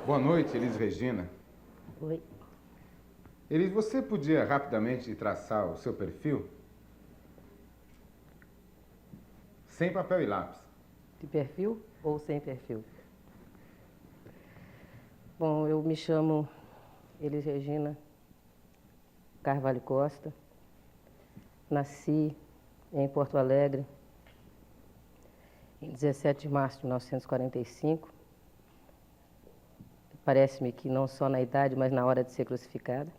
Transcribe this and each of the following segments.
Boa noite, Elis Regina. Oi. Elis, você podia rapidamente traçar o seu perfil? Sem papel e lápis. De perfil ou sem perfil? Bom, eu me chamo Elis Regina Carvalho Costa. Nasci em Porto Alegre em 17 de março de 1945. Parece-me que não só na idade, mas na hora de ser crucificada.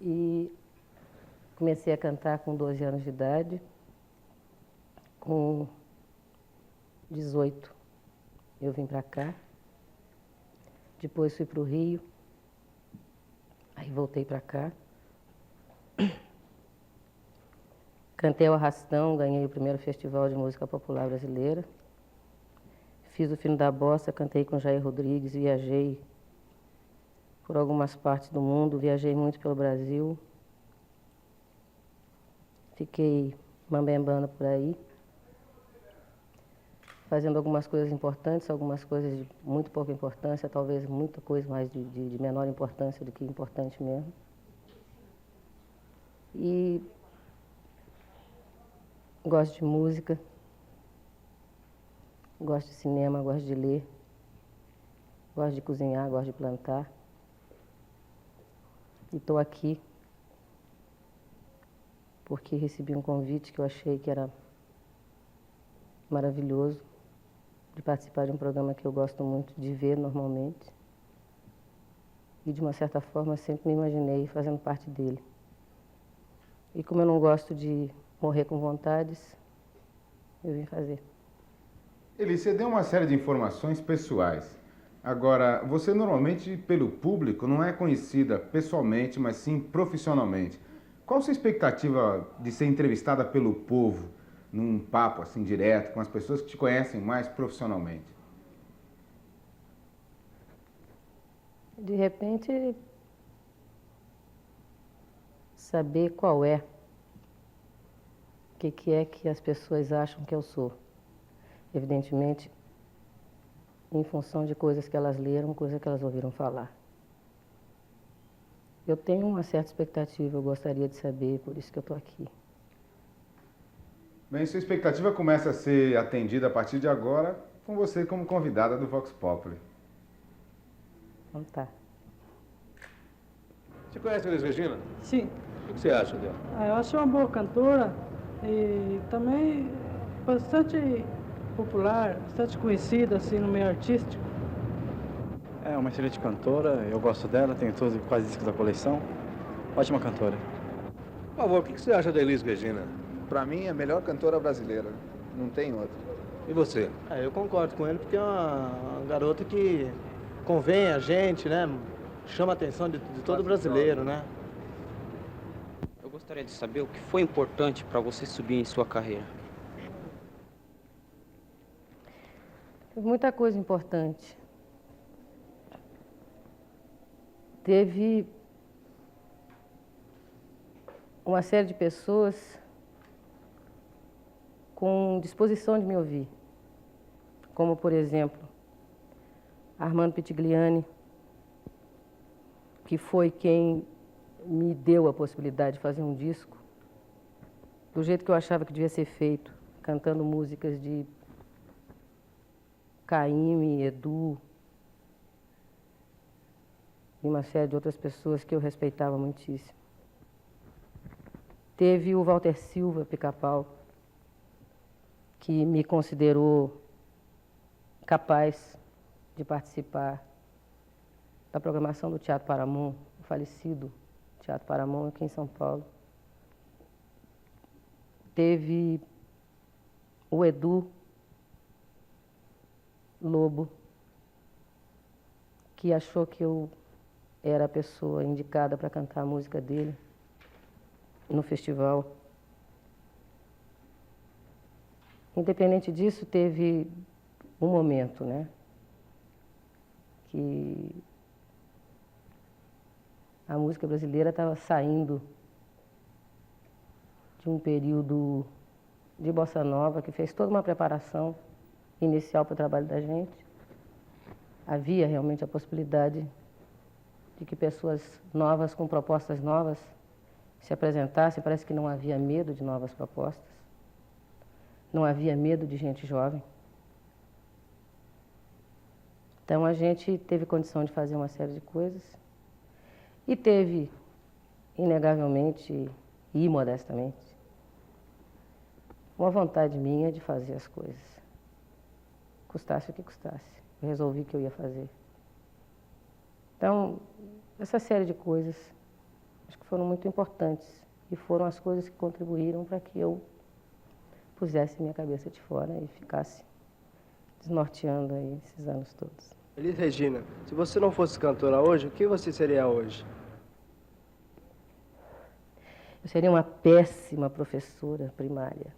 E comecei a cantar com 12 anos de idade. Com 18 eu vim para cá. Depois fui para o Rio. Aí voltei para cá. Cantei o Arrastão, ganhei o primeiro Festival de Música Popular Brasileira. Fiz o Fino da Bossa, cantei com Jair Rodrigues, viajei por algumas partes do mundo, viajei muito pelo Brasil. Fiquei mambembando por aí, fazendo algumas coisas importantes, algumas coisas de muito pouca importância, talvez muita coisa mais de menor importância do que importante mesmo. E gosto de música, gosto de cinema, gosto de ler, gosto de cozinhar, gosto de plantar. E estou aqui porque recebi um convite que eu achei que era maravilhoso, de participar de um programa que eu gosto muito de ver normalmente. E, de uma certa forma, sempre me imaginei fazendo parte dele. E como eu não gosto de morrer com vontades, eu vim fazer. Elis, você deu uma série de informações pessoais. Agora, você normalmente, pelo público, não é conhecida pessoalmente, mas sim profissionalmente. Qual a sua expectativa de ser entrevistada pelo povo, num papo assim direto, com as pessoas que te conhecem mais profissionalmente? De repente, saber qual é, o que é que as pessoas acham que eu sou. Evidentemente, em função de coisas que elas leram, coisas que elas ouviram falar. Eu tenho uma certa expectativa, eu gostaria de saber, por isso que eu estou aqui. Bem, sua expectativa começa a ser atendida a partir de agora, com você como convidada do Vox Populi. Então tá. Você conhece a Elis Regina? Sim. O que você acha dela? Eu acho uma boa cantora e também bastante popular, bastante conhecida assim no meio artístico. É uma excelente cantora, eu gosto dela, tenho todos quase discos da coleção. Ótima cantora. Por favor, o que você acha da Elis Regina? Pra mim, é a melhor cantora brasileira. Não tem outra. E você? Eu concordo com ele porque é uma garota que convém a gente, né? Chama a atenção de todo brasileiro, né? Eu gostaria de saber o que foi importante para você subir em sua carreira. Teve muita coisa importante. Teve uma série de pessoas com disposição de me ouvir, como, por exemplo, Armando Pitigliani, que foi quem me deu a possibilidade de fazer um disco do jeito que eu achava que devia ser feito, cantando músicas de Caymmi, Edu e uma série de outras pessoas que eu respeitava muitíssimo. Teve o Walter Silva, Pica-Pau, que me considerou capaz de participar da programação do Teatro Paramount, o falecido Teatro Paramount aqui em São Paulo. Teve o Edu Lobo, que achou que eu era a pessoa indicada para cantar a música dele no festival. Independente disso, teve um momento, né, que a música brasileira estava saindo de um período de bossa nova, que fez toda uma preparação inicial para o trabalho da gente. havia realmente a possibilidade de que pessoas novas, com propostas novas, se apresentassem. Parece que não havia medo de novas propostas, não havia medo de gente jovem. Então a gente teve condição de fazer uma série de coisas e teve, inegavelmente e modestamente, uma vontade minha de fazer as coisas, custasse o que custasse. Eu resolvi que eu ia fazer. Então, essa série de coisas, acho que foram muito importantes e foram as coisas que contribuíram para que eu pusesse minha cabeça de fora e ficasse desnorteando aí esses anos todos. Elis Regina, se você não fosse cantora hoje, o que você seria hoje? Eu seria uma péssima professora primária,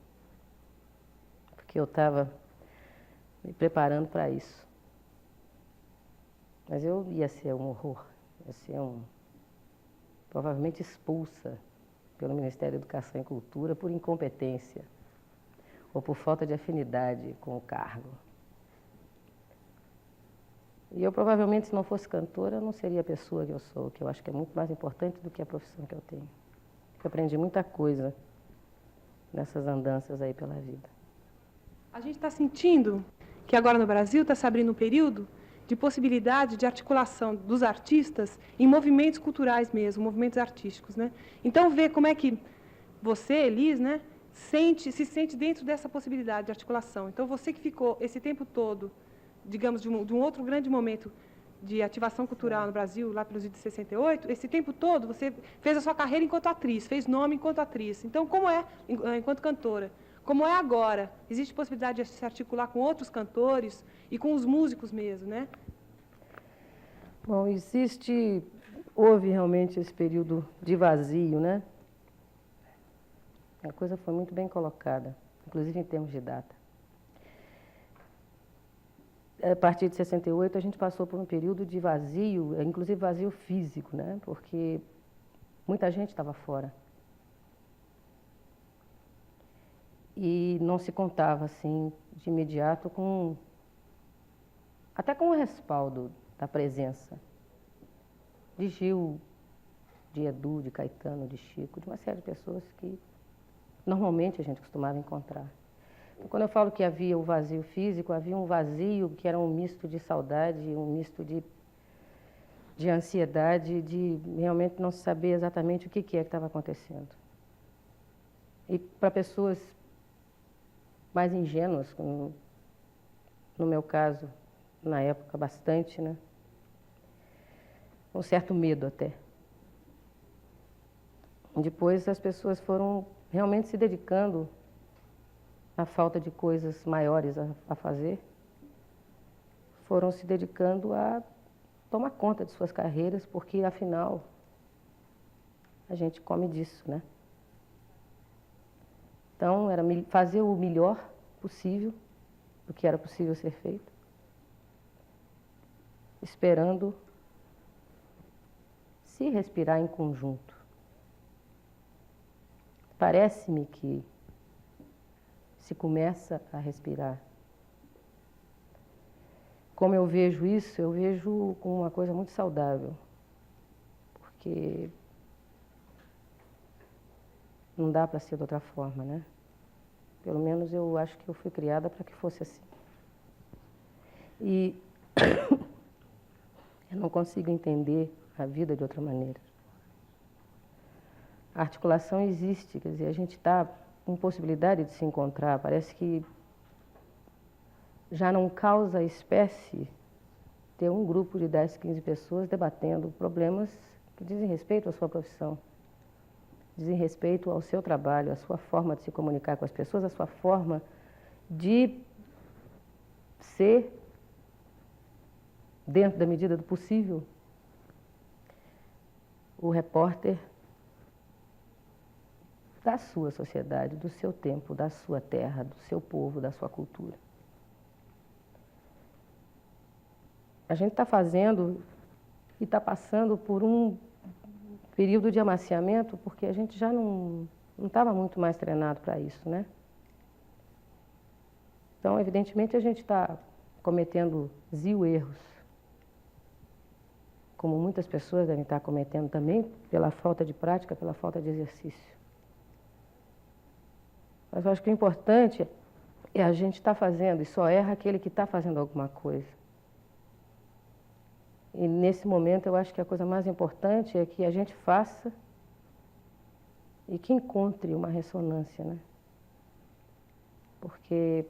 porque eu estava me preparando para isso. Mas eu ia ser um horror, ia ser provavelmente expulsa pelo Ministério da Educação e Cultura por incompetência ou por falta de afinidade com o cargo. E eu provavelmente, se não fosse cantora, não seria a pessoa que eu sou, que eu acho que é muito mais importante do que a profissão que eu tenho. Eu aprendi muita coisa nessas andanças aí pela vida. A gente está sentindo que agora no Brasil está se abrindo um período de possibilidade de articulação dos artistas em movimentos culturais mesmo, movimentos artísticos, né? Então, ver como é que você, Elis, né, se sente dentro dessa possibilidade de articulação. Então, você que ficou esse tempo todo, digamos, de um outro grande momento de ativação cultural no Brasil, lá pelos anos de 68, esse tempo todo você fez a sua carreira enquanto atriz, fez nome enquanto atriz. Então, como é enquanto cantora? Como é agora? Existe possibilidade de se articular com outros cantores e com os músicos mesmo, né? Bom, houve realmente esse período de vazio, né? A coisa foi muito bem colocada, inclusive em termos de data. A partir de 68, a gente passou por um período de vazio, inclusive vazio físico, né? Porque muita gente estava fora. E não se contava, assim, de imediato até com o respaldo da presença de Gil, de Edu, de Caetano, de Chico, de uma série de pessoas que normalmente a gente costumava encontrar. Então, quando eu falo que havia o vazio físico, havia um vazio que era um misto de saudade, um misto de ansiedade, de realmente não saber exatamente o que estava acontecendo. E para pessoas mais ingênuas, como no meu caso, na época, bastante, né? Um certo medo até. Depois as pessoas foram realmente se dedicando à falta de coisas maiores a fazer, foram se dedicando a tomar conta de suas carreiras, porque, afinal, a gente come disso, né? Então, era fazer o melhor possível, do que era possível ser feito, esperando se respirar em conjunto. Parece-me que se começa a respirar. Como eu vejo isso, eu vejo como uma coisa muito saudável, porque não dá para ser de outra forma, né? Pelo menos eu acho que eu fui criada para que fosse assim. E eu não consigo entender a vida de outra maneira. A articulação existe, quer dizer, a gente está com possibilidade de se encontrar. Parece que já não causa espécie ter um grupo de 10, 15 pessoas debatendo problemas que dizem respeito à sua profissão, dizem respeito ao seu trabalho, à sua forma de se comunicar com as pessoas, à sua forma de ser, dentro da medida do possível, o repórter da sua sociedade, do seu tempo, da sua terra, do seu povo, da sua cultura. A gente está fazendo e está passando por um período de amaciamento, porque a gente já não estava muito mais treinado para isso, né? Então, evidentemente, a gente está cometendo erros como muitas pessoas devem estar cometendo também, pela falta de prática, pela falta de exercício. Mas eu acho que o importante é a gente estar fazendo, e só erra aquele que está fazendo alguma coisa. E nesse momento eu acho que a coisa mais importante é que a gente faça e que encontre uma ressonância, né? Porque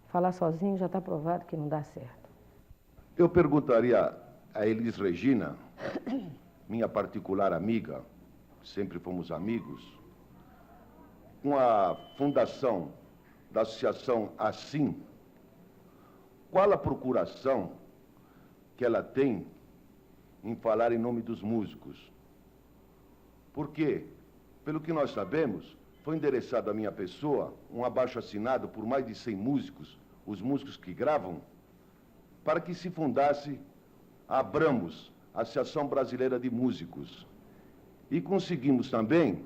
falar sozinho já está provado que não dá certo. Eu perguntaria a Elis Regina, minha particular amiga, sempre fomos amigos, com a fundação da associação Assim, qual a procuração que ela tem em falar em nome dos músicos? Porque, pelo que nós sabemos, foi endereçado à minha pessoa um abaixo-assinado por mais de 100 músicos, os músicos que gravam, para que se fundasse a Abramos, Associação Brasileira de Músicos. E conseguimos também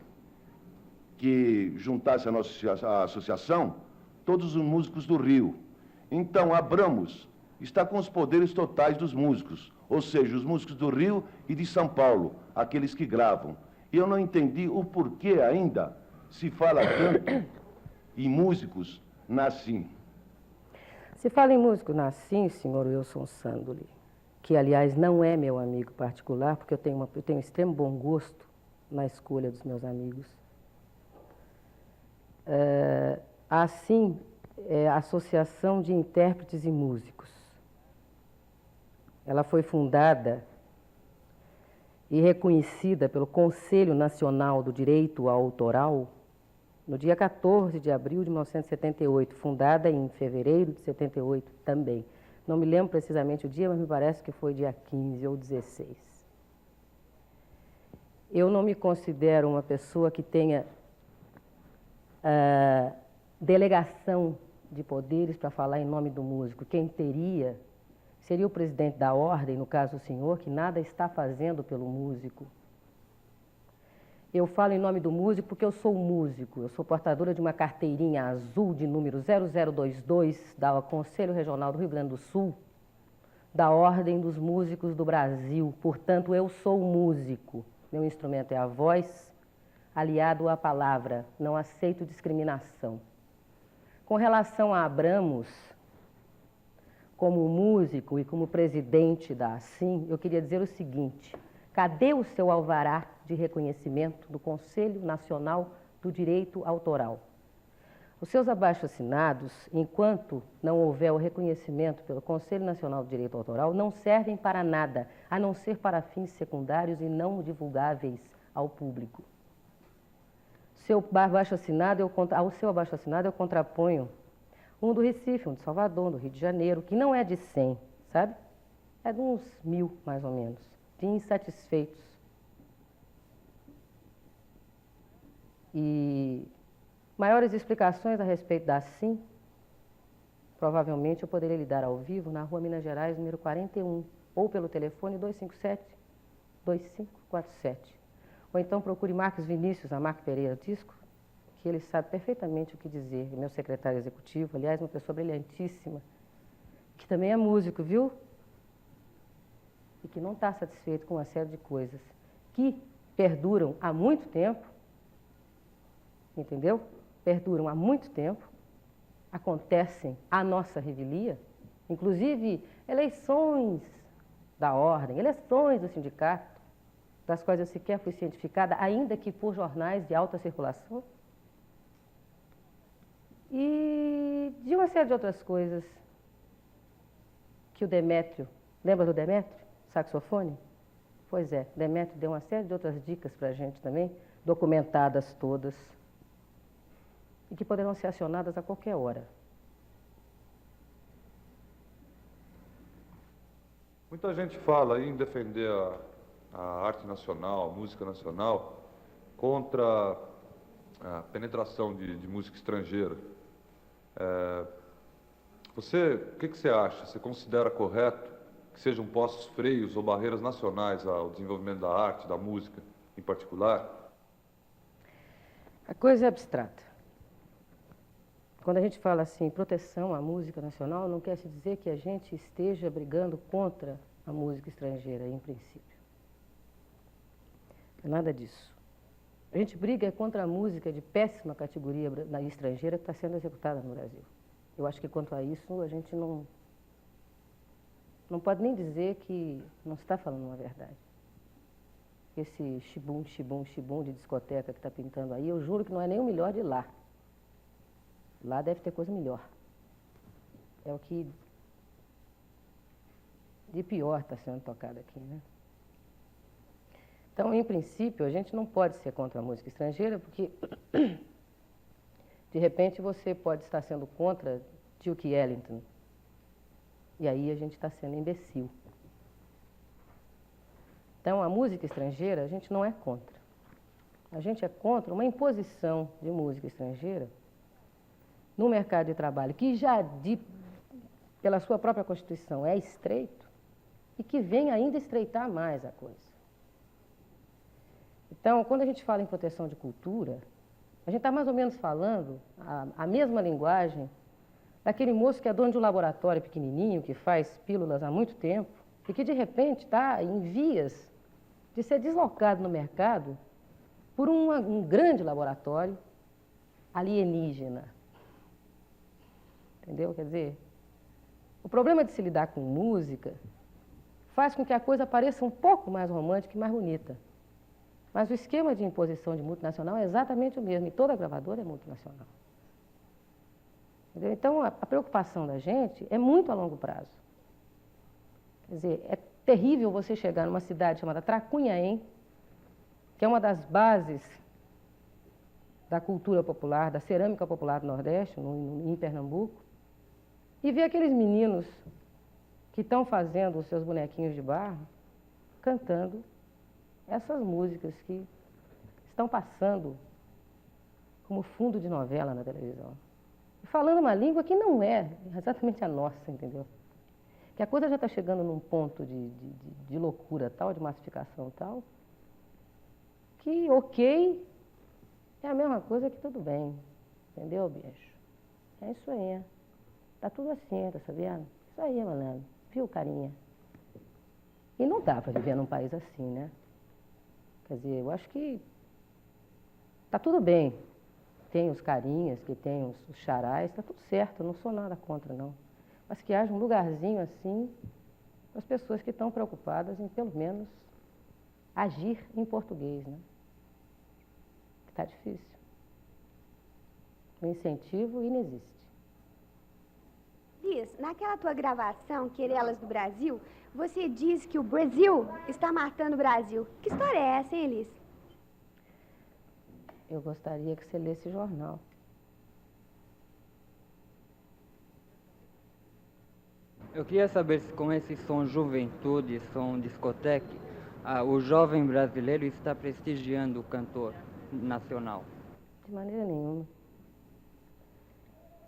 que juntasse a nossa associação todos os músicos do Rio. Então, a Abramos está com os poderes totais dos músicos, ou seja, os músicos do Rio e de São Paulo, aqueles que gravam. E eu não entendi o porquê ainda se fala tanto em músicos na Assim. Se fala em músico na Assim, senhor Wilson Sandoli, que, aliás, não é meu amigo particular, porque eu tenho extremo bom gosto na escolha dos meus amigos. A Assim é a Associação de Intérpretes e Músicos. Ela foi fundada e reconhecida pelo Conselho Nacional do Direito Autoral no dia 14 de abril de 1978, fundada em fevereiro de 78 também. Não me lembro precisamente o dia, mas me parece que foi dia 15 ou 16. Eu não me considero uma pessoa que tenha delegação de poderes para falar em nome do músico. Quem teria seria o presidente da ordem, no caso o senhor, que nada está fazendo pelo músico. Eu falo em nome do músico porque eu sou músico, eu sou portadora de uma carteirinha azul de número 0022 da Conselho Regional do Rio Grande do Sul, da Ordem dos Músicos do Brasil. Portanto, eu sou músico. Meu instrumento é a voz, aliado à palavra. Não aceito discriminação. Com relação a Abramos, como músico e como presidente da Assim, eu queria dizer o seguinte: cadê o seu alvará de reconhecimento do Conselho Nacional do Direito Autoral? Os seus abaixo-assinados, enquanto não houver o reconhecimento pelo Conselho Nacional do Direito Autoral, não servem para nada, a não ser para fins secundários e não divulgáveis ao público. Ao seu abaixo-assinado eu contraponho um do Recife, um de Salvador, um do Rio de Janeiro, que não é de 100, sabe? É de uns 1000, mais ou menos, de insatisfeitos. E maiores explicações a respeito da Assim, provavelmente eu poderia lhe dar ao vivo na Rua Minas Gerais, número 41, ou pelo telefone 257-2547. Ou então procure Marcos Vinícius, a Marco Pereira Disco, que ele sabe perfeitamente o que dizer. Meu secretário executivo, aliás, uma pessoa brilhantíssima, que também é músico, viu? E que não está satisfeito com uma série de coisas que perduram há muito tempo, entendeu? Perduram há muito tempo, acontecem à nossa revelia, inclusive eleições da ordem, eleições do sindicato, das quais eu sequer fui cientificada, ainda que por jornais de alta circulação, e de uma série de outras coisas que o Demétrio, lembra do Demétrio, saxofone? Pois é, Demétrio deu uma série de outras dicas para a gente também, documentadas todas, e que poderão ser acionadas a qualquer hora. Muita gente fala em defender a arte nacional, a música nacional, contra a penetração de música estrangeira. O que você acha? Você considera correto que sejam postos freios ou barreiras nacionais ao desenvolvimento da arte, da música em particular? A coisa é abstrata. Quando a gente fala assim, proteção à música nacional, não quer se dizer que a gente esteja brigando contra a a música estrangeira, em princípio. Não é nada disso. A gente briga contra a música de péssima categoria estrangeira que está sendo executada no Brasil. Eu acho que quanto a isso a gente não pode nem dizer que não se está falando uma verdade. Esse chibum, chibum, chibum de discoteca que está pintando aí, eu juro que não é nem o melhor de lá. Lá deve ter coisa melhor. É o que de pior está sendo tocado aqui, né? Então, em princípio, a gente não pode ser contra a música estrangeira, porque, de repente, você pode estar sendo contra Duke Ellington. E aí a gente está sendo imbecil. Então, a música estrangeira, a gente não é contra. A gente é contra uma imposição de música estrangeira no mercado de trabalho, que já, pela sua própria Constituição, é estreito, e que vem ainda estreitar mais a coisa. Então, quando a gente fala em proteção de cultura, a gente está mais ou menos falando a mesma linguagem daquele moço que é dono de um laboratório pequenininho, que faz pílulas há muito tempo, e que, de repente, está em vias de ser deslocado no mercado por um grande laboratório alienígena. Entendeu? Quer dizer, o problema de se lidar com música faz com que a coisa pareça um pouco mais romântica e mais bonita. Mas o esquema de imposição de multinacional é exatamente o mesmo, e toda gravadora é multinacional. Entendeu? Então, a preocupação da gente é muito a longo prazo. Quer dizer, é terrível você chegar numa cidade chamada Tracunhaém, que é uma das bases da cultura popular, da cerâmica popular do Nordeste, em Pernambuco, e ver aqueles meninos que estão fazendo os seus bonequinhos de barro, cantando essas músicas que estão passando como fundo de novela na televisão. E falando uma língua que não é exatamente a nossa, entendeu? Que a coisa já está chegando num ponto de loucura tal, de massificação tal, que ok é a mesma coisa que tudo bem, entendeu, bicho? É isso aí. Tá tudo assim, tá sabendo? Isso aí, malandro. Viu, carinha? E não dá para viver num país assim, né? Quer dizer, eu acho que tá tudo bem. Tem os carinhas, que tem os charais, tá tudo certo, eu não sou nada contra, não. Mas que haja um lugarzinho assim para as pessoas que estão preocupadas em, pelo menos, agir em português, né? Que tá difícil. O incentivo inexiste. Liz, naquela tua gravação, Querelas do Brasil, você diz que o Brasil está matando o Brasil. Que história é essa, hein, Liz? Eu gostaria que você lesse jornal. Eu queria saber se com esse som juventude, som discoteca, o jovem brasileiro está prestigiando o cantor nacional. De maneira nenhuma.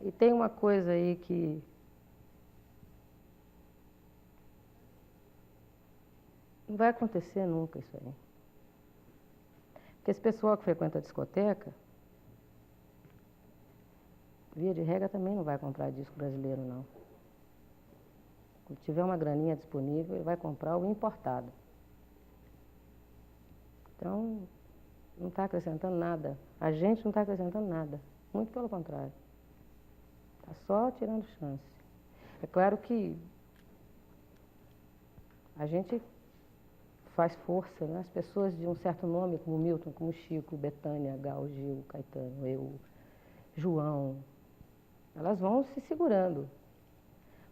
E tem uma coisa aí que não vai acontecer nunca isso aí. Porque esse pessoal que frequenta a discoteca, via de regra, também não vai comprar disco brasileiro, não. Quando tiver uma graninha disponível, ele vai comprar o importado. Então, não está acrescentando nada. A gente não está acrescentando nada. Muito pelo contrário. Está só tirando chance. É claro que a gente faz força, né? As pessoas de um certo nome, como Milton, como Chico, Betânia, Gal, Gil, Caetano, eu, João, elas vão se segurando.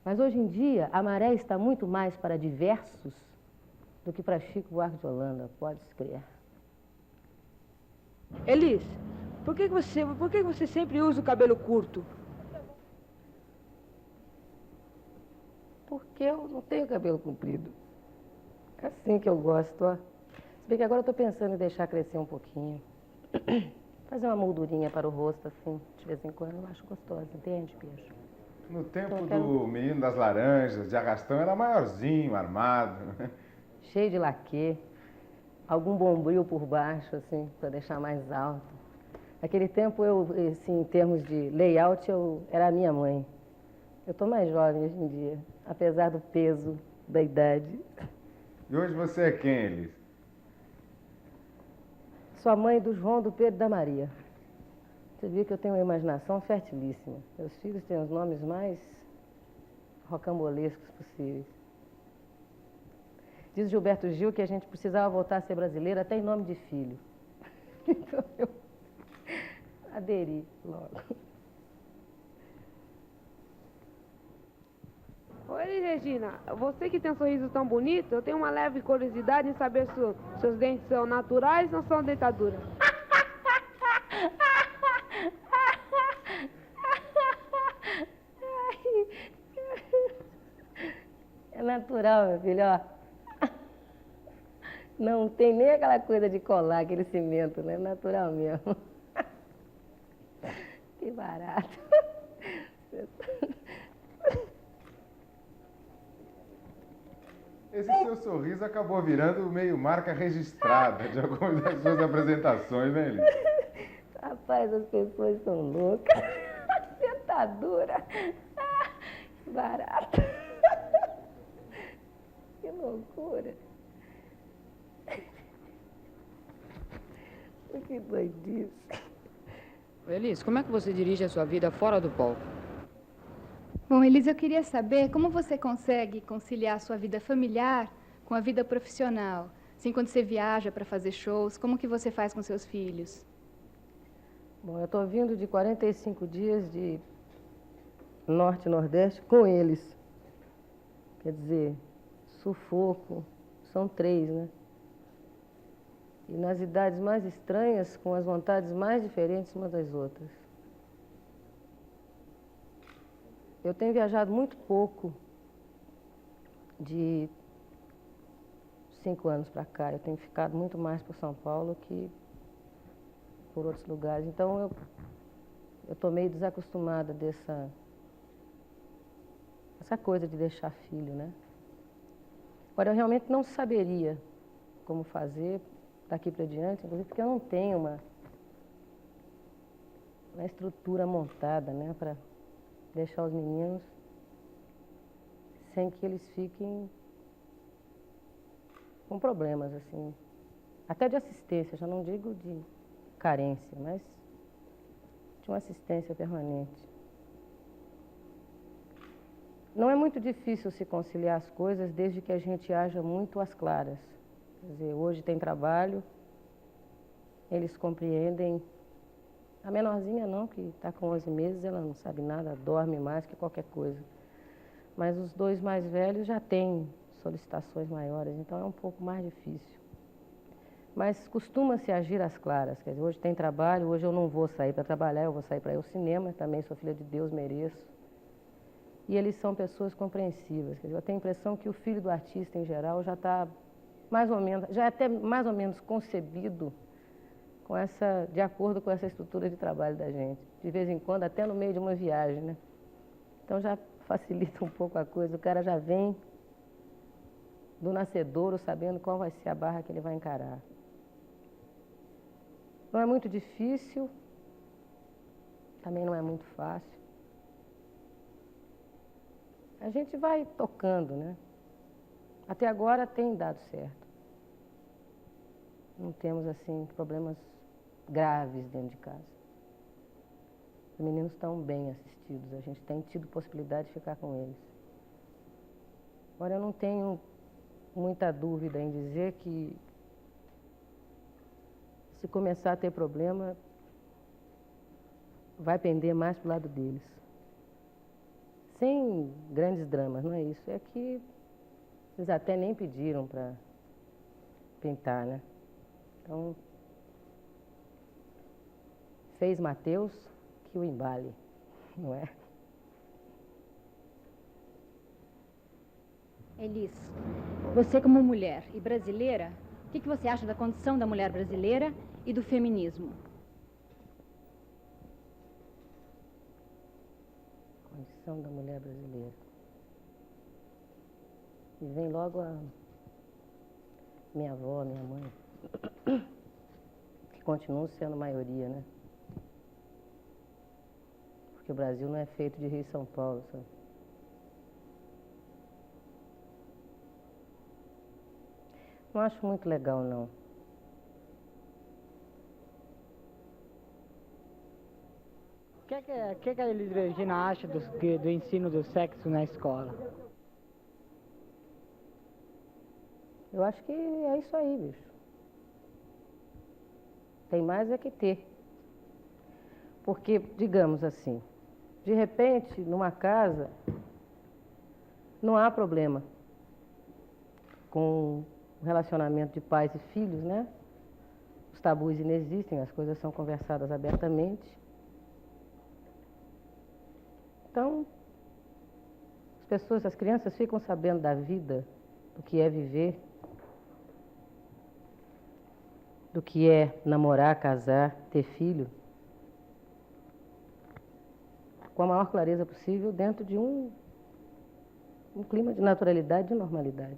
Mas hoje em dia, a maré está muito mais para diversos do que para Chico Buarque de Holanda, pode-se crer. Elis, por que você sempre usa o cabelo curto? Porque eu não tenho cabelo comprido. É assim que eu gosto, ó. Se bem que agora eu estou pensando em deixar crescer um pouquinho. Fazer uma moldurinha para o rosto, assim, de vez em quando, eu acho gostosa, entende, Peixe? No tempo do Menino das Laranjas, de Arrastão, era maiorzinho, armado. Cheio de laquê, algum bombril por baixo, assim, para deixar mais alto. Naquele tempo, eu, assim, em termos de layout, eu era a minha mãe. Eu estou mais jovem hoje em dia, apesar do peso da idade. E hoje você é quem, Elis? Sou a mãe do João, do Pedro e da Maria. Você viu que eu tenho uma imaginação fertilíssima. Meus filhos têm os nomes mais rocambolescos possíveis. Diz Gilberto Gil que a gente precisava voltar a ser brasileiro até em nome de filho. Então eu aderi logo. Oi, Regina. Você que tem um sorriso tão bonito, eu tenho uma leve curiosidade em saber se seus dentes são naturais ou são dentadura. É natural, meu filho, ó. Não tem nem aquela coisa de colar, aquele cimento, né? É natural mesmo. Que barato. Esse seu sorriso acabou virando meio marca registrada de algumas das suas apresentações, né, Elis? Rapaz, as pessoas são loucas. Dentadura. Que barato. Que loucura. Que doidice. Elis, como é que você dirige a sua vida fora do palco? Bom, Elis, eu queria saber como você consegue conciliar a sua vida familiar com a vida profissional. Assim, quando você viaja para fazer shows, como que você faz com seus filhos? Bom, eu estou vindo de 45 dias de Norte e Nordeste com eles. Quer dizer, sufoco, são 3, né? E nas idades mais estranhas, com as vontades mais diferentes umas das outras. Eu tenho viajado muito pouco de 5 anos para cá. Eu tenho ficado muito mais por São Paulo que por outros lugares. Então eu estou meio desacostumada essa coisa de deixar filho, né? Agora, eu realmente não saberia como fazer daqui para diante, inclusive porque eu não tenho uma estrutura montada, né, para deixar os meninos sem que eles fiquem com problemas, assim, até de assistência, já não digo de carência, mas de uma assistência permanente. Não é muito difícil se conciliar as coisas desde que a gente haja muito às claras. Quer dizer, hoje tem trabalho, eles compreendem. A menorzinha não, que está com 11 meses, ela não sabe nada, dorme mais que qualquer coisa. Mas os 2 mais velhos já têm solicitações maiores, então é um pouco mais difícil. Mas costuma-se agir às claras, quer dizer, hoje tem trabalho, hoje eu não vou sair para trabalhar, eu vou sair para ir ao cinema, também sou filha de Deus, mereço. E eles são pessoas compreensivas, quer dizer, eu tenho a impressão que o filho do artista em geral já está mais ou menos, já é até mais ou menos concebido de acordo com essa estrutura de trabalho da gente. De vez em quando, até no meio de uma viagem, né? Então já facilita um pouco a coisa, o cara já vem do nascedouro sabendo qual vai ser a barra que ele vai encarar. Não é muito difícil, também não é muito fácil. A gente vai tocando, né? Até agora tem dado certo. Não temos, assim, problemas graves dentro de casa. Os meninos estão bem assistidos, a gente tem tido possibilidade de ficar com eles. Agora, eu não tenho muita dúvida em dizer que se começar a ter problema, vai pender mais para o lado deles. Sem grandes dramas, não é isso. É que eles até nem pediram para pintar, né? Então, fez Mateus que o embale, não é? Elis, você como mulher e brasileira, o que você acha da condição da mulher brasileira e do feminismo? Condição da mulher brasileira. E vem logo a minha avó, minha mãe, que continuam sendo maioria, né? Porque o Brasil não é feito de Rio e São Paulo, sabe? Não acho muito legal, não. O que a Elis Regina acha do ensino do sexo na escola? Eu acho que é isso aí, bicho. Tem mais é que ter. Porque, digamos assim, de repente, numa casa, não há problema com o relacionamento de pais e filhos, né? Os tabus inexistem, as coisas são conversadas abertamente. Então, as crianças ficam sabendo da vida, do que é viver, do que é namorar, casar, ter filho, com a maior clareza possível, dentro de um clima de naturalidade e normalidade.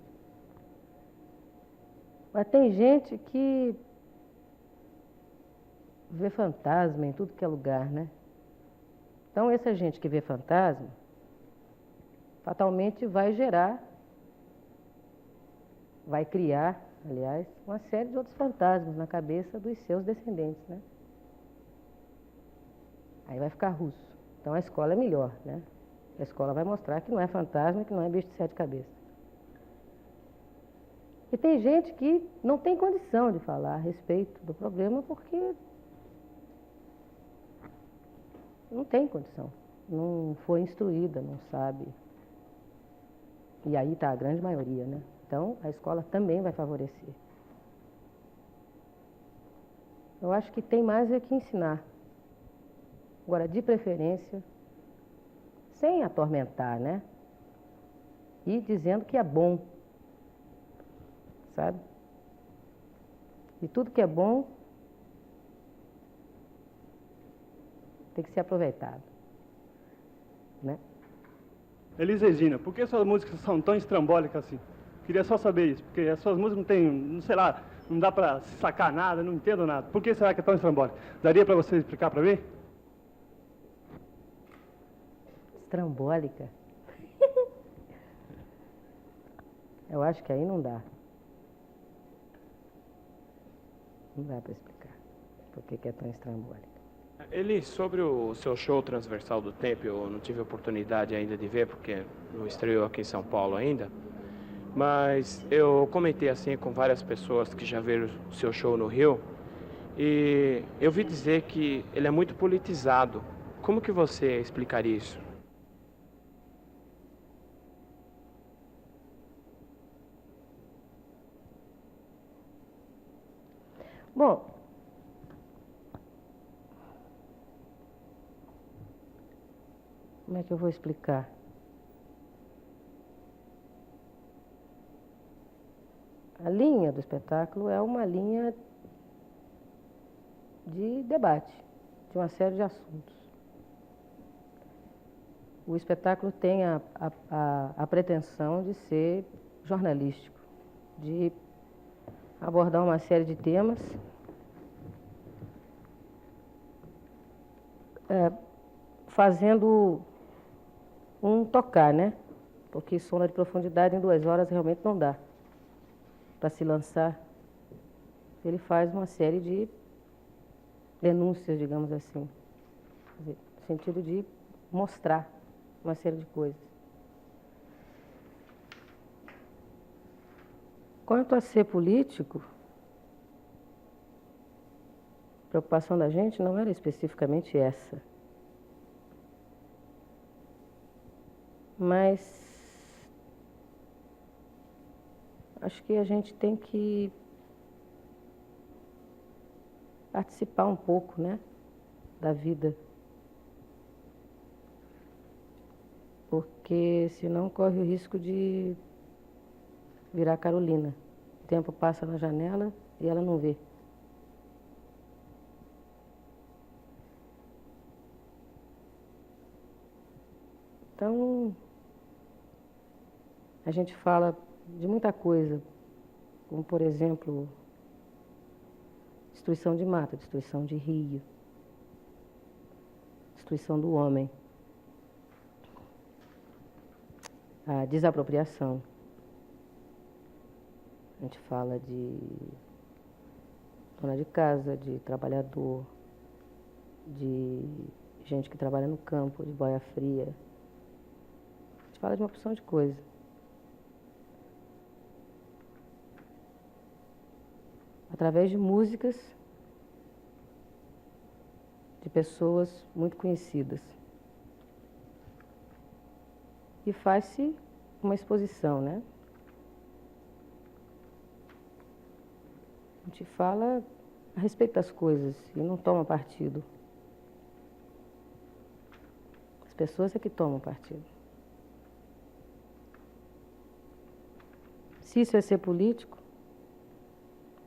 Mas tem gente que vê fantasma em tudo que é lugar, né? Então, essa gente que vê fantasma, fatalmente vai criar, aliás, uma série de outros fantasmas na cabeça dos seus descendentes, né? Aí vai ficar russo. Então, a escola é melhor, né? A escola vai mostrar que não é fantasma, que não é bicho de 7 cabeças. E tem gente que não tem condição de falar a respeito do problema porque não tem condição, não foi instruída, não sabe. E aí está a grande maioria, né? Então, a escola também vai favorecer. Eu acho que tem mais é que ensinar. Agora, de preferência, sem atormentar, né? E dizendo que é bom, sabe? E tudo que é bom tem que ser aproveitado, né? Elis Regina, por que suas músicas são tão estrambólicas assim? Queria só saber isso, porque as suas músicas não tem, não sei lá, não dá pra sacar nada, não entendo nada. Por que será que é tão estrambólica? Daria pra você explicar pra mim? Estrambólica? Eu acho que aí não dá. Não dá pra explicar por que é tão estrambólica. Elis, sobre o seu show Transversal do Tempo, eu não tive oportunidade ainda de ver, porque não estreou aqui em São Paulo ainda, mas eu comentei assim com várias pessoas que já viram o seu show no Rio, e eu vi dizer que ele é muito politizado. Como que você explicaria isso? Bom, como é que eu vou explicar? A linha do espetáculo é uma linha de debate, de uma série de assuntos. O espetáculo tem a pretensão de ser jornalístico, de abordar uma série de temas fazendo um tocar, né? Porque Sono de Profundidade em 2 horas realmente não dá para se lançar. Ele faz uma série de denúncias, digamos assim, no sentido de mostrar uma série de coisas. Quanto a ser político, a preocupação da gente não era especificamente essa. Mas acho que a gente tem que participar um pouco, né, da vida. Porque senão corre o risco de virar Carolina. O tempo passa na janela e ela não vê. Então, a gente fala de muita coisa, como, por exemplo, destruição de mata, destruição de rio, destruição do homem, a desapropriação. gente fala de dona de casa, de trabalhador, de gente que trabalha no campo, de boia fria. A gente fala de uma opção de coisa. Através de músicas de pessoas muito conhecidas. E faz-se uma exposição, né? A gente fala a respeito das coisas e não toma partido. As pessoas é que tomam partido. Se isso é ser político,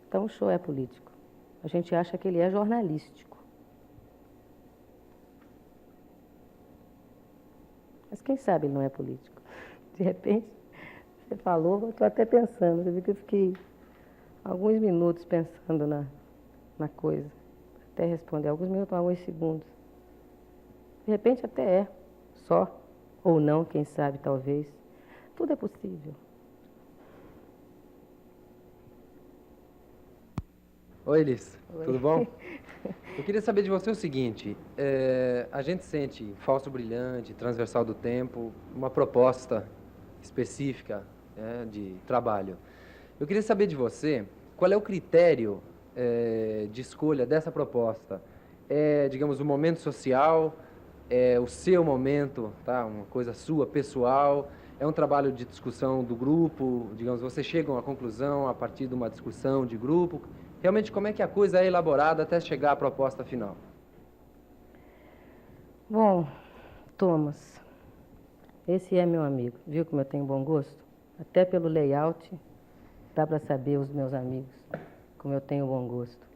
então o show é político. A gente acha que ele é jornalístico. Mas quem sabe ele não é político? De repente, você falou, eu estou até pensando. Você viu que eu fiquei alguns minutos pensando na coisa. Até responder, alguns minutos, alguns segundos. De repente até é, só. Ou não, quem sabe, talvez. Tudo é possível. Oi, Elis. Oi. Tudo bom? Eu queria saber de você o seguinte, a gente sente Fausto Brilhante, Transversal do Tempo, uma proposta específica de trabalho. Eu queria saber de você, qual é o critério de escolha dessa proposta? É, digamos, o momento social, é o seu momento, tá? Uma coisa sua, pessoal, é um trabalho de discussão do grupo, digamos, vocês chegam à conclusão a partir de uma discussão de grupo. Realmente, como é que a coisa é elaborada até chegar à proposta final? Bom, Thomas, esse é meu amigo. Viu como eu tenho bom gosto? Até pelo layout, dá para saber os meus amigos, como eu tenho bom gosto.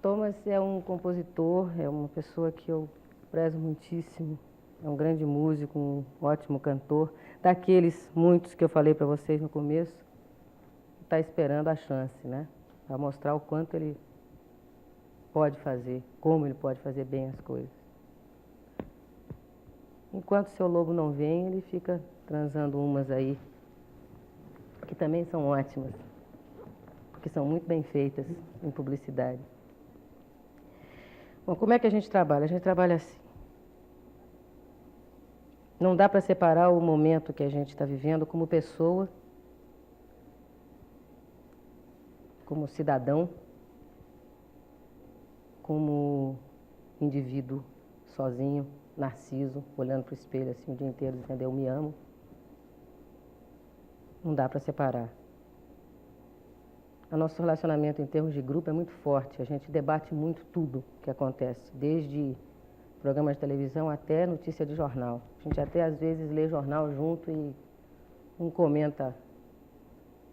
Thomas é um compositor, é uma pessoa que eu prezo muitíssimo. É um grande músico, um ótimo cantor. Daqueles muitos que eu falei para vocês no começo, está esperando a chance, né? Para mostrar o quanto ele pode fazer, como ele pode fazer bem as coisas. Enquanto seu lobo não vem, ele fica transando umas aí, que também são ótimas, porque são muito bem feitas em publicidade. Bom, como é que a gente trabalha? A gente trabalha assim. Não dá para separar o momento que a gente está vivendo como pessoa, como cidadão, como indivíduo sozinho, narciso, olhando para o espelho assim o dia inteiro, dizendo eu me amo. Não dá para separar. O nosso relacionamento em termos de grupo é muito forte. A gente debate muito tudo que acontece, desde programas de televisão até notícia de jornal. A gente até às vezes lê jornal junto e um comenta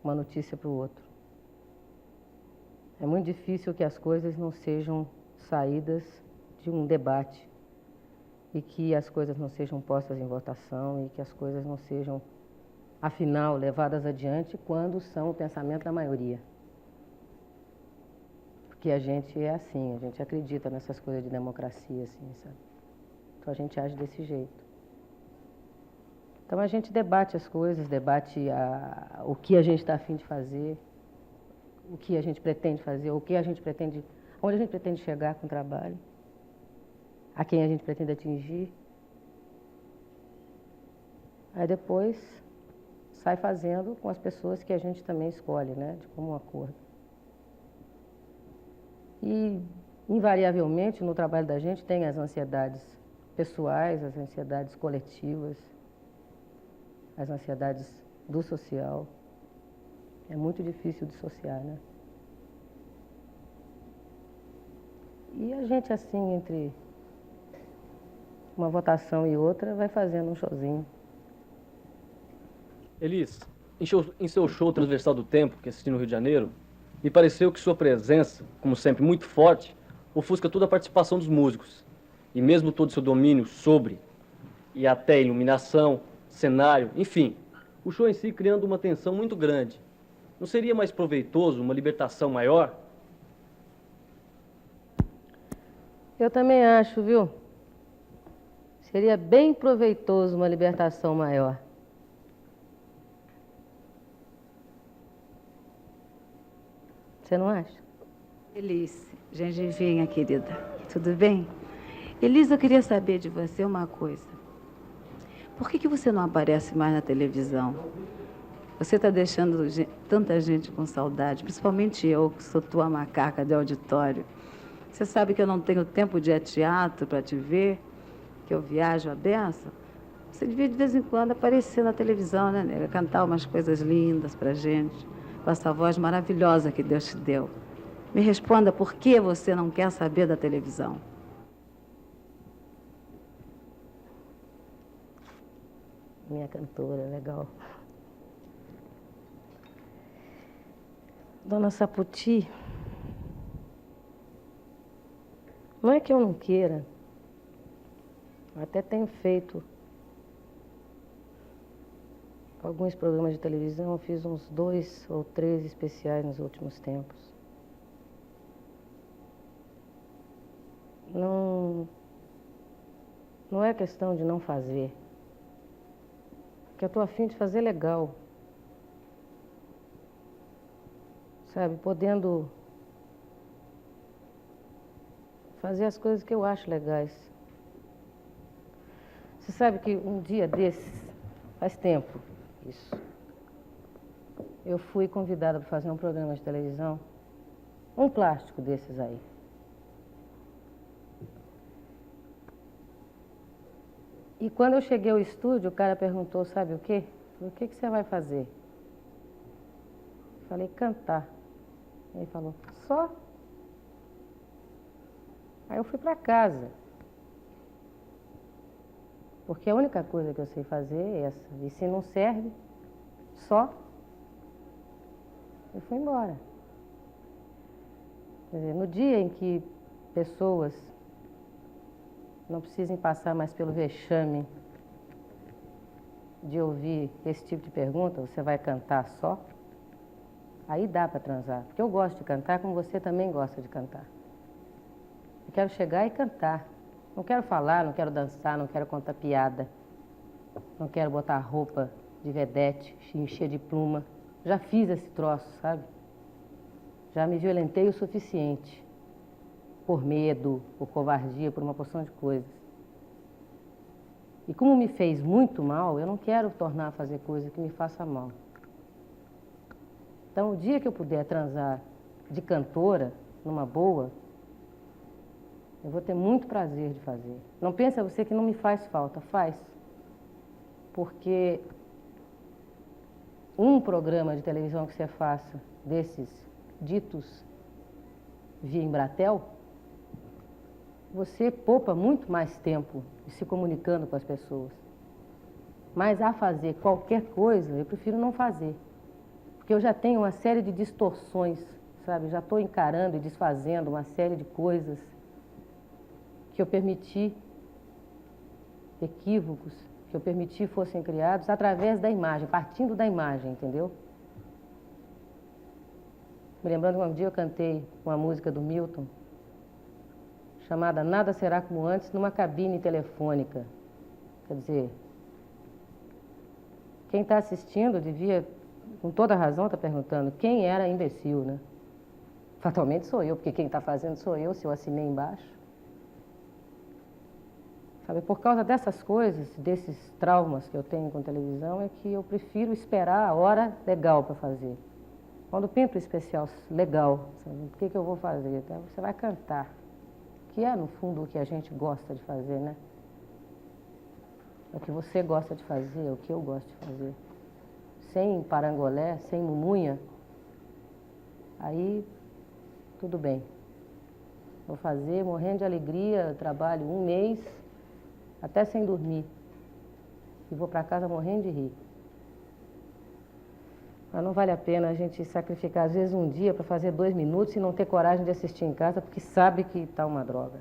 uma notícia para o outro. É muito difícil que as coisas não sejam saídas de um debate e que as coisas não sejam postas em votação e que as coisas não sejam, afinal, levadas adiante quando são o pensamento da maioria. Porque a gente é assim, a gente acredita nessas coisas de democracia, assim, sabe? Então a gente age desse jeito. Então a gente debate as coisas, debate o que a gente está a fim de fazer, o que a gente pretende fazer, o que a gente pretende, onde a gente pretende chegar com o trabalho, a quem a gente pretende atingir. Aí depois sai fazendo com as pessoas que a gente também escolhe, né, de comum acordo. E, invariavelmente, no trabalho da gente tem as ansiedades pessoais, as ansiedades coletivas, as ansiedades do social. É muito difícil dissociar, né? E a gente, assim, entre uma votação e outra, vai fazendo um showzinho. Elis, em seu show Transversal do Tempo, que assisti no Rio de Janeiro, me pareceu que sua presença, como sempre, muito forte, ofusca toda a participação dos músicos. E mesmo todo o seu domínio sobre e até iluminação, cenário, enfim, o show em si criando uma tensão muito grande. Não seria mais proveitoso uma libertação maior? Eu também acho, viu? Seria bem proveitoso uma libertação maior. Você não acha? Elis, gengivinha, querida. Tudo bem? Elis, eu queria saber de você uma coisa. Por que você não aparece mais na televisão? Você está deixando tanta gente com saudade, principalmente eu, que sou tua macaca de auditório. Você sabe que eu não tenho tempo de ir a teatro para te ver, que eu viajo a beça. Você devia de vez em quando aparecer na televisão, né, nega? Cantar umas coisas lindas pra gente, com essa voz maravilhosa que Deus te deu. Me responda por que você não quer saber da televisão. Minha cantora, legal. Dona Saputi, não é que eu não queira, eu até tenho feito alguns programas de televisão, eu fiz uns 2 ou 3 especiais nos últimos tempos. Não é questão de não fazer, porque eu estou a fim de fazer legal. Sabe, podendo fazer as coisas que eu acho legais. Você sabe que um dia desses, faz tempo isso, eu fui convidada para fazer um programa de televisão, um plástico desses aí. E quando eu cheguei ao estúdio, o cara perguntou, sabe o quê? O que você vai fazer? Eu falei, cantar. Ele falou, só? Aí eu fui para casa. Porque a única coisa que eu sei fazer é essa. E se não serve, só, eu fui embora. Quer dizer, no dia em que pessoas não precisem passar mais pelo vexame de ouvir esse tipo de pergunta, você vai cantar só? Aí dá para transar, porque eu gosto de cantar como você também gosta de cantar. Eu quero chegar e cantar. Não quero falar, não quero dançar, não quero contar piada. Não quero botar roupa de vedete, encher de pluma. Já fiz esse troço, sabe? Já me violentei o suficiente. Por medo, por covardia, por uma porção de coisas. E como me fez muito mal, eu não quero tornar a fazer coisa que me faça mal. Então, o dia que eu puder transar de cantora, numa boa, eu vou ter muito prazer de fazer. Não pensa você que não me faz falta, faz. Porque um programa de televisão que você faça, desses ditos via Embratel, você poupa muito mais tempo se comunicando com as pessoas. Mas a fazer qualquer coisa, eu prefiro não fazer. Porque eu já tenho uma série de distorções, sabe? Já estou encarando e desfazendo uma série de coisas que eu permiti, equívocos, que eu permiti fossem criados através da imagem, partindo da imagem, entendeu? Me lembrando que um dia eu cantei uma música do Milton, chamada Nada Será Como Antes, numa cabine telefônica. Quer dizer, quem está assistindo devia, com toda razão, estar perguntando quem era imbecil, né? Fatalmente sou eu, porque quem está fazendo sou eu, se eu assinei embaixo. Sabe, por causa dessas coisas, desses traumas que eu tenho com televisão, é que eu prefiro esperar a hora legal para fazer. Quando pinto o especial legal, sabe, o que eu vou fazer? Então, você vai cantar. Que é, no fundo, o que a gente gosta de fazer, né? É o que você gosta de fazer, é o que eu gosto de fazer. Sem parangolé, sem mumunha, aí tudo bem. Vou fazer, morrendo de alegria, trabalho um mês, até sem dormir. E vou para casa morrendo de rir. Mas não vale a pena a gente sacrificar, às vezes, um dia para fazer 2 minutos e não ter coragem de assistir em casa, porque sabe que está uma droga.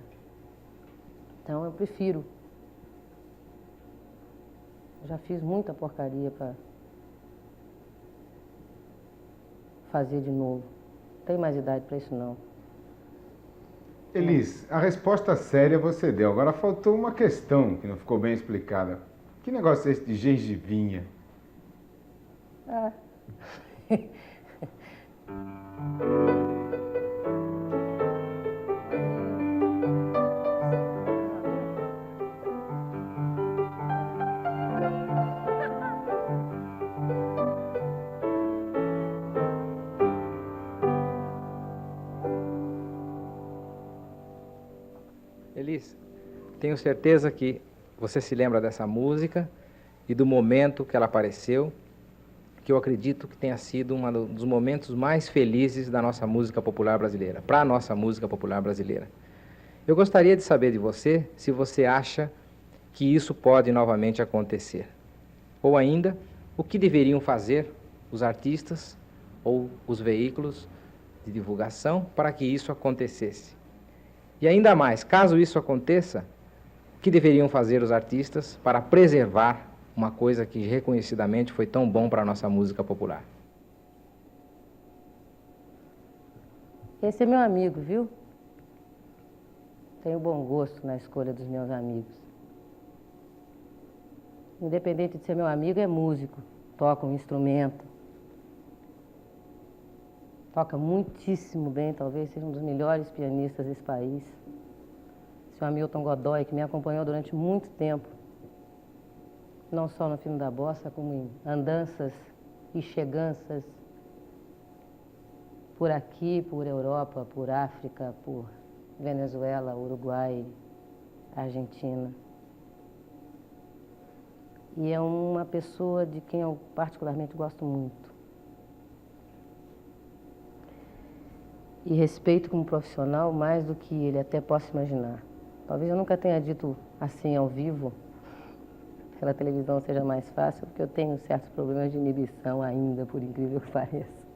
Então, eu prefiro. Eu já fiz muita porcaria para fazer de novo. Não tenho mais idade para isso, não. Elis, a resposta séria você deu. Agora faltou uma questão que não ficou bem explicada. Que negócio é esse de gengivinha? Ah. tenho certeza que você se lembra dessa música e do momento que ela apareceu, que eu acredito que tenha sido um dos momentos mais felizes da nossa música popular brasileira, para a nossa música popular brasileira. Eu gostaria de saber de você se você acha que isso pode novamente acontecer. Ou ainda, o que deveriam fazer os artistas ou os veículos de divulgação para que isso acontecesse. E ainda mais, caso isso aconteça, o que deveriam fazer os artistas para preservar uma coisa que reconhecidamente foi tão bom para a nossa música popular? Esse é meu amigo, viu? Tenho bom gosto na escolha dos meus amigos. Independente de ser meu amigo, é músico, toca um instrumento. Toca muitíssimo bem, talvez seja um dos melhores pianistas desse país. Seu Hamilton Godoy, que me acompanhou durante muito tempo, não só no Fino da Bossa, como em andanças e cheganças por aqui, por Europa, por África, por Venezuela, Uruguai, Argentina. E é uma pessoa de quem eu particularmente gosto muito. E respeito como profissional mais do que ele até possa imaginar. Talvez eu nunca tenha dito assim ao vivo, pela televisão seja mais fácil, porque eu tenho certos problemas de inibição ainda, por incrível que pareça.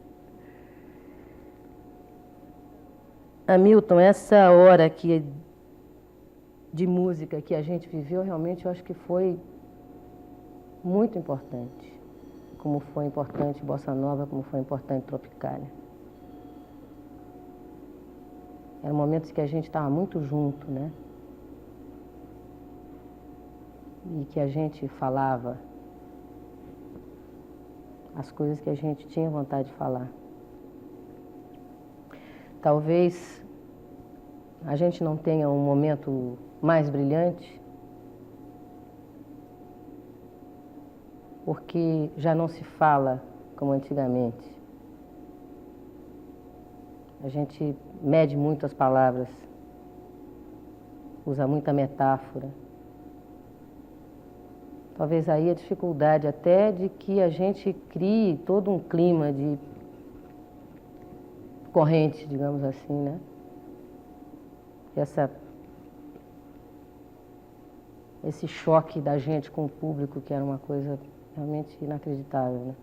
Hamilton, essa hora aqui de música que a gente viveu, realmente eu acho que foi muito importante. Como foi importante Bossa Nova, como foi importante Tropicália. Eram momentos que a gente estava muito junto, né? E que a gente falava as coisas que a gente tinha vontade de falar. Talvez a gente não tenha um momento mais brilhante, porque já não se fala como antigamente. A gente mede muito as palavras, usa muita metáfora. Talvez aí a dificuldade até de que a gente crie todo um clima de corrente, digamos assim, né? Esse choque da gente com o público, que era uma coisa realmente inacreditável, né?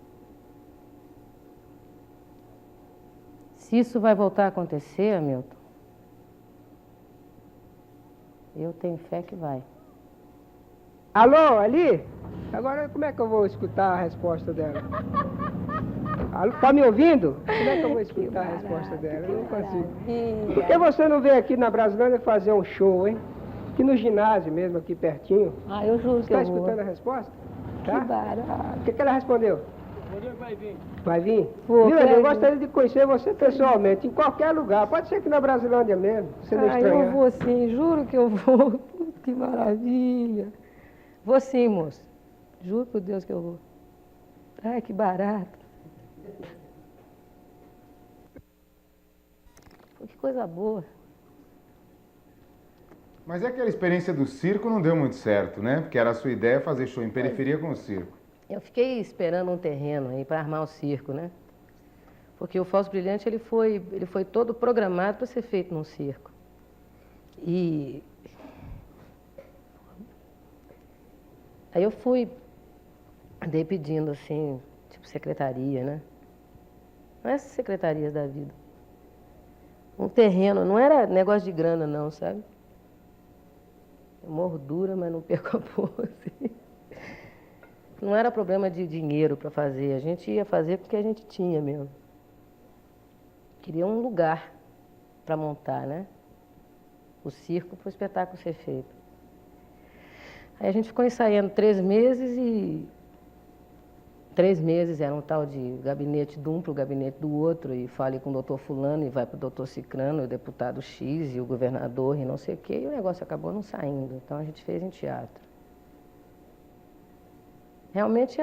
Se isso vai voltar a acontecer, Hamilton, eu tenho fé que vai. Alô, ali? Agora como é que eu vou escutar a resposta dela? Alô, tá me ouvindo? Como é que eu vou escutar a resposta dela? Eu não consigo. Por que você não vem aqui na Brasilândia fazer um show, hein? Aqui no ginásio mesmo, aqui pertinho. Ah, eu juro que eu vou. Você está escutando a resposta? Tá? Que barato. O que ela respondeu? Vai vir. Vai vir? Vou, Viu, quero eu vir. gostaria de conhecer você pessoalmente, em qualquer lugar. Pode ser aqui na Brasilândia mesmo, você não estranhar. Eu vou sim, juro que eu vou. Que maravilha. Vou sim, moço. Juro por Deus que eu vou. Ai, que barato. Pô, que coisa boa. Mas é que a experiência do circo não deu muito certo, né? Porque era a sua ideia fazer show em periferia com o circo. Eu fiquei esperando um terreno aí para armar o circo, né? Porque o Falso Brilhante ele foi todo programado para ser feito num circo. E aí eu andei pedindo assim, tipo secretaria, né? Não essas secretarias da vida. Um terreno, não era negócio de grana não, sabe? Eu morro dura, mas não perco a pose. Não era problema de dinheiro para fazer, a gente ia fazer porque a gente tinha mesmo. Queria um lugar para montar, né? O circo para o espetáculo ser feito. Aí a gente ficou ensaiando 3 meses e 3 meses era um tal de gabinete de um para o gabinete do outro, e fale com o doutor fulano e vai para o doutor Cicrano, e o deputado X e o governador e não sei o quê, e o negócio acabou não saindo. Então a gente fez em teatro. Realmente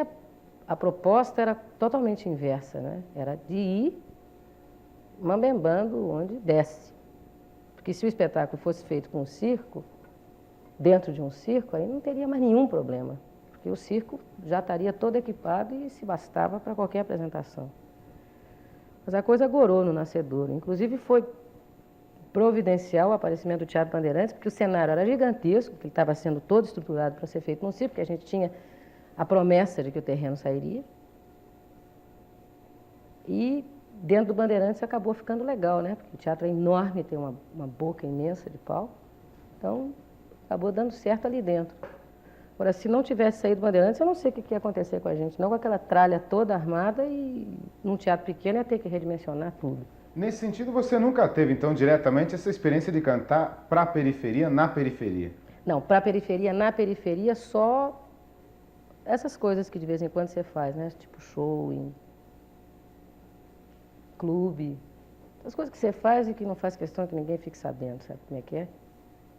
a proposta era totalmente inversa, né? Era de ir mambembando onde desce. Porque se o espetáculo fosse feito com o circo, dentro de um circo, aí não teria mais nenhum problema, porque o circo já estaria todo equipado e se bastava para qualquer apresentação. Mas a coisa gorou no Nascedouro. Inclusive foi providencial o aparecimento do Teatro Bandeirantes, porque o cenário era gigantesco, que ele estava sendo todo estruturado para ser feito num circo, porque a gente tinha a promessa de que o terreno sairia. E dentro do Bandeirantes acabou ficando legal, né? Porque o teatro é enorme, tem uma boca imensa de palco. Então, acabou dando certo ali dentro. Agora, se não tivesse saído do Bandeirantes, eu não sei o que ia acontecer com a gente. Não com aquela tralha toda armada e num teatro pequeno ia ter que redimensionar tudo. Nesse sentido, você nunca teve, então, diretamente essa experiência de cantar para a periferia, na periferia? Não, para a periferia, na periferia, só essas coisas que de vez em quando você faz, né? Tipo show, em clube. As coisas que você faz e que não faz questão que ninguém fique sabendo, sabe como é que é?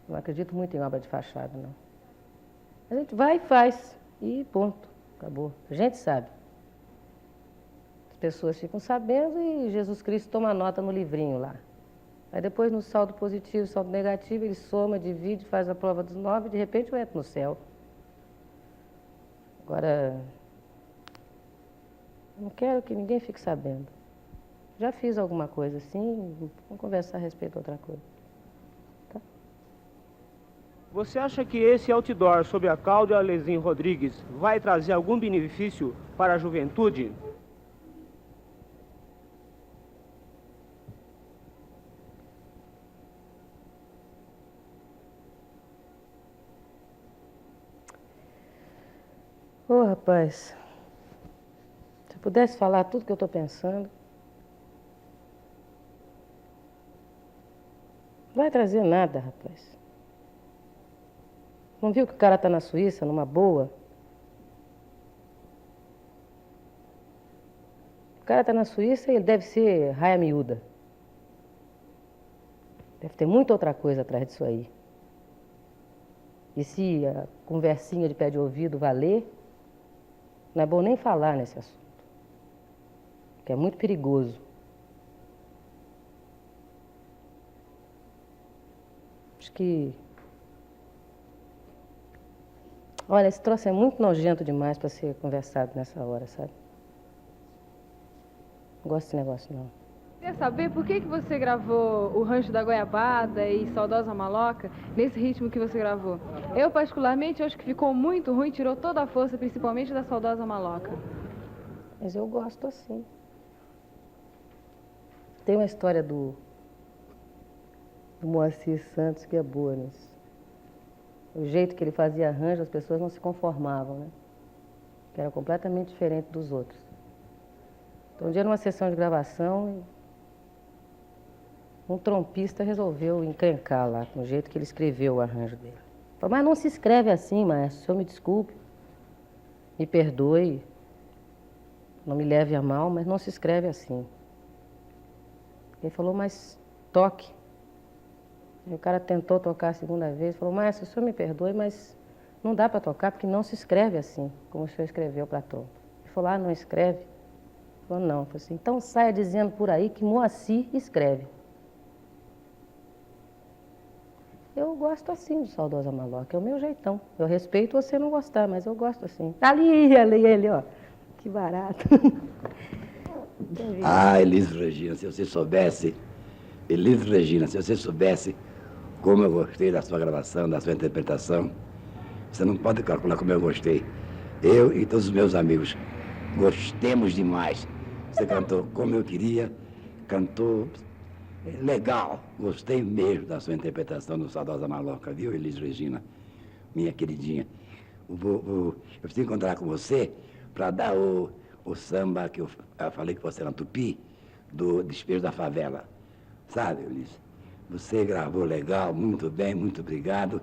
Não acredito muito em obra de fachada, não. A gente vai e faz, e ponto, acabou. A gente sabe. As pessoas ficam sabendo e Jesus Cristo toma nota no livrinho lá. Aí depois no saldo positivo, saldo negativo, ele soma, divide, faz a prova dos 9 e de repente eu entro no céu. Agora, não quero que ninguém fique sabendo. Já fiz alguma coisa assim, vamos conversar a respeito de outra coisa. Tá? Você acha que esse outdoor sobre a Cláudia Alezin Rodrigues vai trazer algum benefício para a juventude? Ô, rapaz, se eu pudesse falar tudo que eu estou pensando, não vai trazer nada, rapaz. Não viu que o cara está na Suíça, numa boa? O cara está na Suíça e ele deve ser raia miúda. Deve ter muita outra coisa atrás disso aí. E se a conversinha de pé de ouvido valer, não é bom nem falar nesse assunto, que é muito perigoso. Acho que... Olha, esse troço é muito nojento demais para ser conversado nessa hora, sabe? Não gosto desse negócio, não. Quer saber por que você gravou o Rancho da Goiabada e Saudosa Maloca nesse ritmo que você gravou? Eu, particularmente, acho que ficou muito ruim, tirou toda a força, principalmente da Saudosa Maloca. Mas eu gosto assim. Tem uma história do Moacir Santos que é boa nisso. O jeito que ele fazia arranjo, as pessoas não se conformavam, né? Que era completamente diferente dos outros. Então, um dia, numa sessão de gravação, um trompista resolveu encrencar lá, com o jeito que ele escreveu o arranjo dele. Falou, mas não se escreve assim, maestro, o senhor me desculpe, me perdoe, não me leve a mal, mas não se escreve assim. Ele falou, mas toque. E o cara tentou tocar a segunda vez, falou, maestro, o senhor me perdoe, mas não dá para tocar porque não se escreve assim, como o senhor escreveu para trompa. Ele falou, ah, não escreve? Ele falou, não. Ele falou assim, então saia dizendo por aí que Moacir escreve. Eu gosto assim de Saudosa Maloca, é o meu jeitão. Eu respeito você não gostar, mas eu gosto assim. Ali ele, ó. Que barato. Ah, Elis Regina, se você soubesse, Elis Regina, se você soubesse como eu gostei da sua gravação, da sua interpretação, você não pode calcular como eu gostei. Eu e todos os meus amigos gostemos demais. Você cantou como eu queria, cantou legal. Gostei mesmo da sua interpretação do Saudosa Maloca, viu, Elis Regina? Minha queridinha. Eu preciso encontrar com você para dar o samba que eu falei que você era tupi, do Despejo da Favela. Sabe, Elis? Você gravou legal, muito bem, muito obrigado.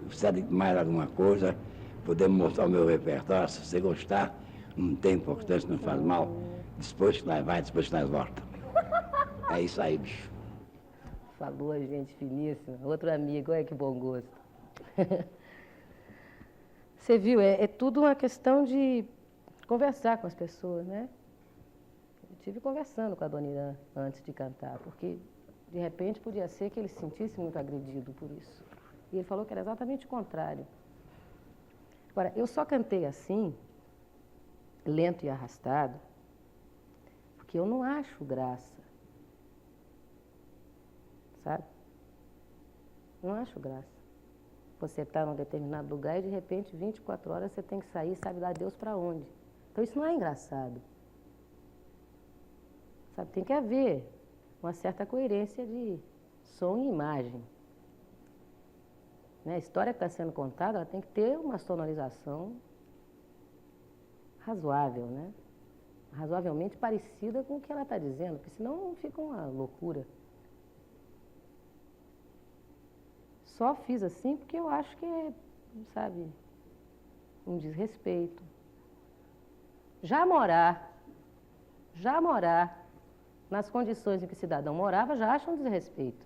Precisa de mais alguma coisa, podemos mostrar o meu repertório. Se você gostar, não tem importância, não faz mal. Depois que nós vai, depois que nós volta. É isso aí, bicho. Falou, gente finíssima. Outro amigo, olha que bom gosto. Você viu, é tudo uma questão de conversar com as pessoas, né? Eu estive conversando com a Dona Irã antes de cantar, porque, de repente, podia ser que ele se sentisse muito agredido por isso. E ele falou que era exatamente o contrário. Agora, eu só cantei assim, lento e arrastado, porque eu não acho graça. Sabe? Não acho graça. Você está num determinado lugar e, de repente, 24 horas você tem que sair, sabe dar Deus para onde. Então, isso não é engraçado. Sabe? Tem que haver uma certa coerência de som e imagem. Né? A história que está sendo contada, ela tem que ter uma sonorização razoável, né? Razoavelmente parecida com o que ela está dizendo, porque senão fica uma loucura. Só fiz assim porque eu acho que é, sabe, um desrespeito. Já morar nas condições em que o cidadão morava, já acho um desrespeito.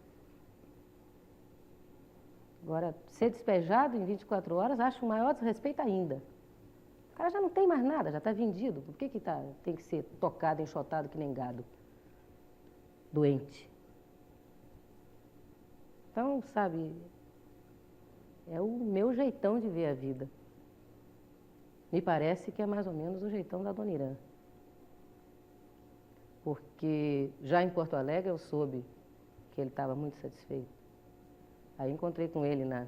Agora, ser despejado em 24 horas, acho um maior desrespeito ainda. O cara já não tem mais nada, já está vendido. Por que tem que ser tocado, enxotado que nem gado? Doente. Então, sabe, é o meu jeitão de ver a vida. Me parece que é mais ou menos o jeitão da Dona Irã. Porque já em Porto Alegre eu soube que ele estava muito satisfeito. Aí encontrei com ele na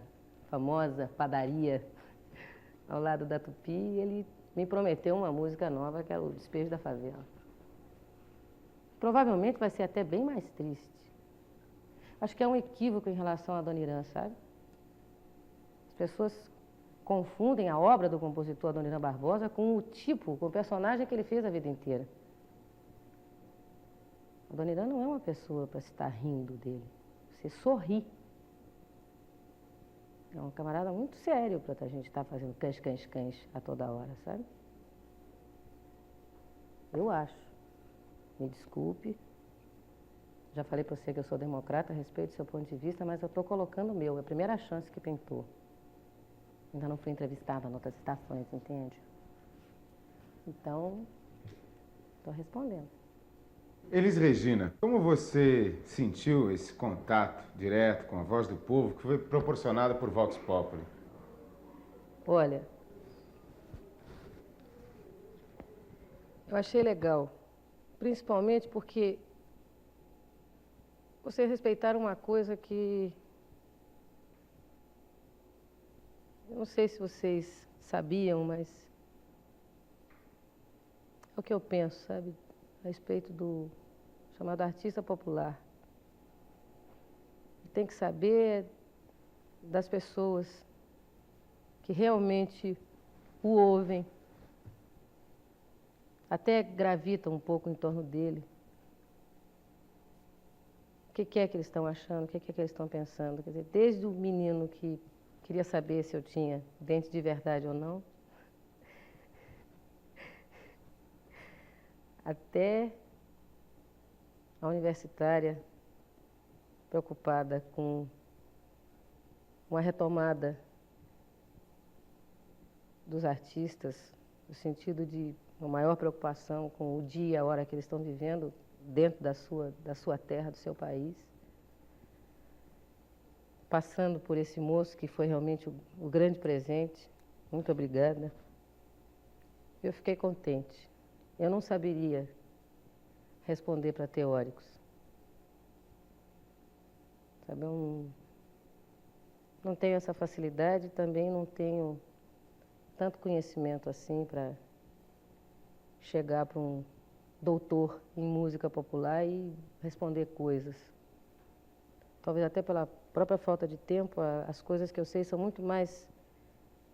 famosa padaria ao lado da Tupi e ele me prometeu uma música nova, que era o Despejo da Favela. Provavelmente vai ser até bem mais triste. Acho que é um equívoco em relação à Dona Irã, sabe? As pessoas confundem a obra do compositor Dona Irã Barbosa com com o personagem que ele fez a vida inteira. A Dona Irã não é uma pessoa para se estar rindo dele. Você sorri. É um camarada muito sério para a gente estar fazendo cães a toda hora, sabe? Eu acho. Me desculpe. Já falei para você que eu sou democrata, respeito o seu ponto de vista, mas eu estou colocando o meu. É a primeira chance que pintou. Ainda não fui entrevistada em outras estações, entende? Então, estou respondendo. Elis Regina, como você sentiu esse contato direto com a voz do povo que foi proporcionado por Vox Populi? Olha, eu achei legal, principalmente porque vocês respeitaram uma coisa que eu não sei se vocês sabiam, mas é o que eu penso, sabe? A respeito do chamado artista popular. Tem que saber das pessoas que realmente o ouvem, até gravitam um pouco em torno dele. O que é que eles estão achando, o que é que eles estão pensando. Quer dizer, desde o menino que queria saber se eu tinha dente de verdade ou não, até a universitária preocupada com uma retomada dos artistas, no sentido de uma maior preocupação com o dia e a hora que eles estão vivendo dentro da sua terra, do seu país. Passando por esse moço que foi realmente o grande presente. Muito obrigada. Eu fiquei contente. Eu não saberia responder para teóricos. Sabe, eu não tenho essa facilidade, também não tenho tanto conhecimento assim para chegar para um doutor em música popular e responder coisas. Talvez até pela própria falta de tempo, as coisas que eu sei são muito mais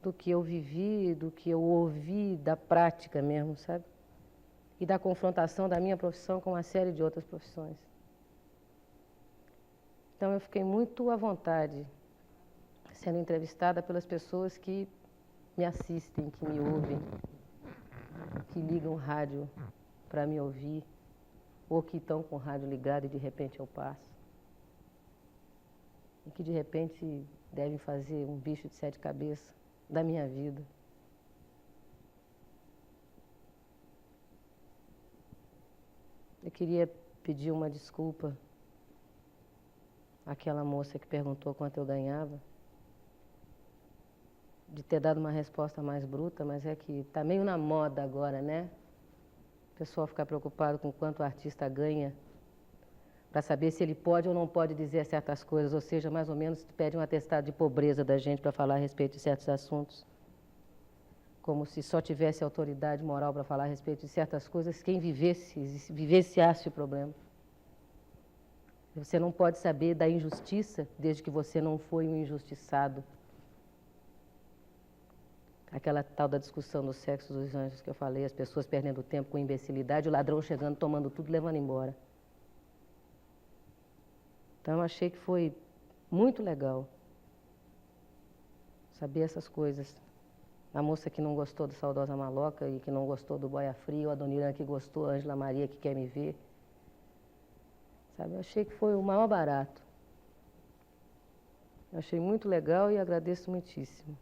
do que eu vivi, do que eu ouvi da prática mesmo, sabe? E da confrontação da minha profissão com uma série de outras profissões. Então eu fiquei muito à vontade sendo entrevistada pelas pessoas que me assistem, que me ouvem, que ligam o rádio para me ouvir, ou que estão com o rádio ligado e de repente eu passo. E que de repente devem fazer um bicho de 7 cabeças da minha vida. Eu queria pedir uma desculpa àquela moça que perguntou quanto eu ganhava. de ter dado uma resposta mais bruta, mas é que está meio na moda agora, né? O pessoal ficar preocupado com quanto o artista ganha para saber se ele pode ou não pode dizer certas coisas, ou seja, mais ou menos pede um atestado de pobreza da gente para falar a respeito de certos assuntos. Como se só tivesse autoridade moral para falar a respeito de certas coisas quem vivenciasse o problema. Você não pode saber da injustiça desde que você não foi um injustiçado. Aquela tal da discussão do sexo dos anjos que eu falei, as pessoas perdendo tempo com imbecilidade, o ladrão chegando, tomando tudo, levando embora. Então, eu achei que foi muito legal saber essas coisas. A moça que não gostou do Saudosa Maloca e que não gostou do Boia Frio, a Dona Irã que gostou, a Ângela Maria que quer me ver. Sabe, eu achei que foi o maior barato. Eu achei muito legal e agradeço muitíssimo.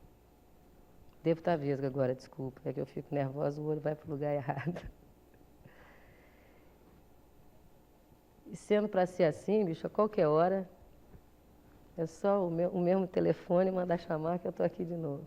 Devo estar vesga agora, desculpa, é que eu fico nervosa, o olho vai para o lugar errado. E sendo para ser assim, bicho, a qualquer hora, é só o mesmo telefone mandar chamar que eu estou aqui de novo.